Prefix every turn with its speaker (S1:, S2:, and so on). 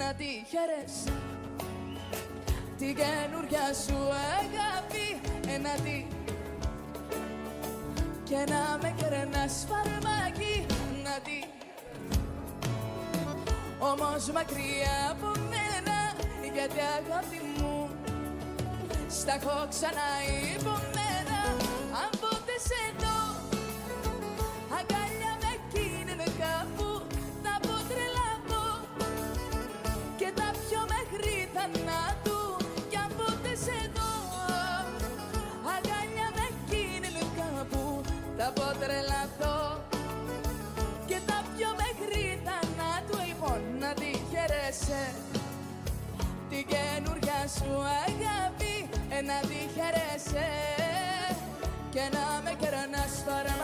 S1: να τη χαίρεσαι την καινούρια σου αγάπη, να τη και να με κερνάς φαρμάκι, να τη όμως μακριά από μένα, γιατί αγάπη μου στα έχω ξαναϋπομένα. Αν ποτέ σε δω αγκάλια με εκείνην κάπου, θα πω τρελαθώ και τα πιω μέχρι θανάτου. Κι αν ποτέ σε δω αγκάλια με εκείνην κάπου, θα πω τρελαθώ και τα πιω μέχρι θανάτου. Λοιπόν, να τη χαίρεσαι την καινούρια σου αγάπη, να τη χαίρεσαι και να με κερνάς παρά